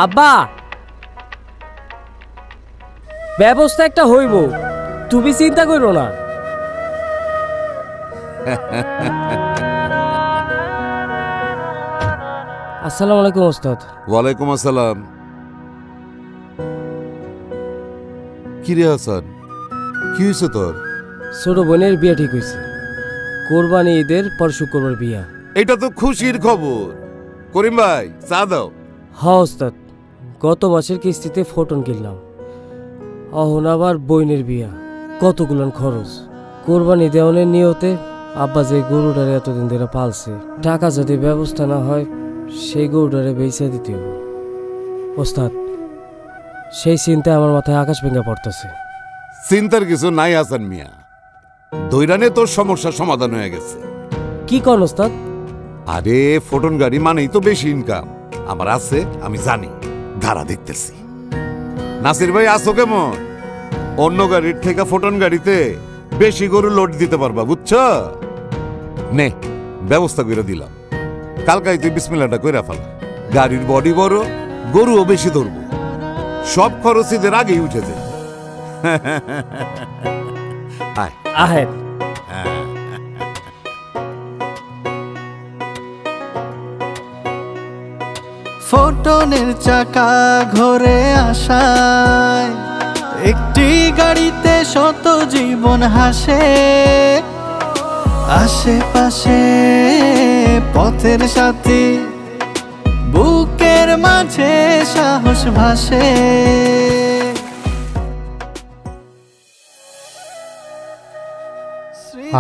আব্বা, ব্যবস্থা একটা হইব, তুমি চিন্তা করো না। আসসালামু আলাইকুম ওস্তাদ। ওয়ালাইকুম আসসালাম। কিরে হাসান, কি হয়েছে তোর? ছোট বোনের বিয়ে ঠিক হয়েছে, কোরবানি ঈদের পর শুক্রবার বিয়া। এটা তো খুশির খবর। করিম ভাই, চা দাও। হ্যাঁ ওস্তাদ, গত মাসের কিস্তিতে ফোটন কিনলাম, অহন আবার বইনের বিয়া, কতগুলান খরচ। কোরবানি দেওয়ানের নিয়তে আব্বা যে গরুটারে এতদিন ধরে পালছে, টাকা যদি ব্যবস্থা না হয় সেই গরুটারে বেচে দিতে হবে। ওস্তাদ, সেই চিন্তায় আমার মাথায় আকাশ ভেঙে পড়তেছে। চিন্তার কিছু নাই হাসান মিয়া, দৈরানে তোর সমস্যার সমাধান হয়ে গেছে। কি কন ওস্তাদ? আরে ফোটন গাড়ি মানেই তো বেশি ইনকাম। আমার আছে, আমি জানি, ধারা দেখতেছি। নাসির ভাই আসো কেমন? অন্য গাড়ির থেকে ফোটন গাড়িতে বেশি গরু লোড দিতে পারবা, বুঝছ? নে, ব্যবস্থা করে দিলাম। কালকাই তুই বিসমিল্লাহটা কইরা ফেলা। গাড়ির বডি বড়, গরুও বেশি ধরবো, সব খরচ ঈদের আগেই উঠে যায়। আহেন। ফোটনের চাকা ঘরে আসায় একটি গাড়িতে শত জীবন হাসে। আশেপাশে পথের সাথী, বুকের মাঝে সাহস ভাসে।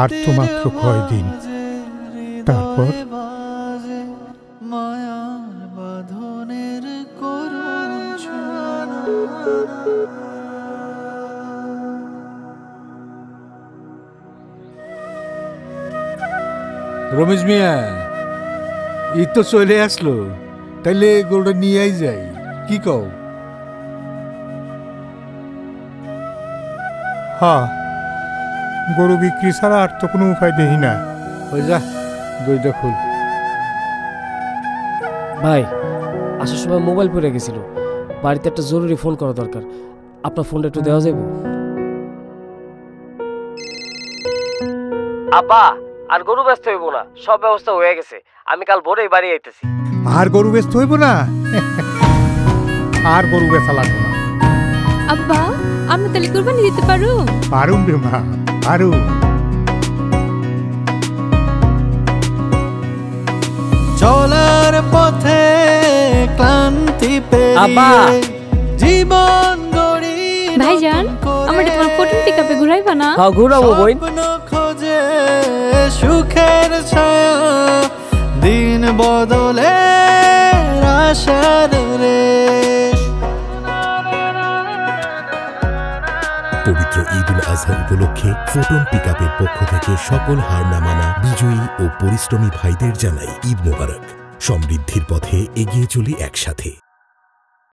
আর তো মাত্র কয়দিন, তারপর রমেশ মিয়া, ঈদ তো চলে আসলো, তাইলে গরুটা নিয়েই যাই, কি কও? হ্যাঁ, গরু বিক্রি ছাড়া আর তো কোনো উপায় দেখি না। ওই যা, দইটা খুল। ভাই, আসার সময় মোবাইল পড়ে গেছিল, বাড়িতে একটা জরুরি ফোন করা দরকার, আপনার ফোনটা একটু দেওয়া যাবে? আব্বা, আর গরু ব্যস্ত হইব না, সব ব্যবস্থা হয়ে গেছে, আমি কাল ভোরেই বাড়ি আইতেছি। আর গরু ব্যস্ত হইব না? আর গরু বেচা লাগবে না। আব্বা, আমি তাহলে কুরবানি দিতে পারো? পারুম রে মা, পারু। চলার পথে ক্লান্তি পেরিয়ে জীবন গড়ি। ভাইজান, আমার তোমার ফোটন পিকআপে ঘুরাইবা না? হ্যাঁ, ঘুরাবো বইন। খোঁজে সুখের ছায়া, দিন বদলে আশার রেশ। পবিত্র ঈদ উল আজহা উপলক্ষে ফোটন পিকআপের পক্ষ থেকে সকল হার না মানা বিজয়ী ও পরিশ্রমী ভাইদের জানাই ঈদ মোবারক। সমৃদ্ধির পথে এগিয়ে চলি একসাথে।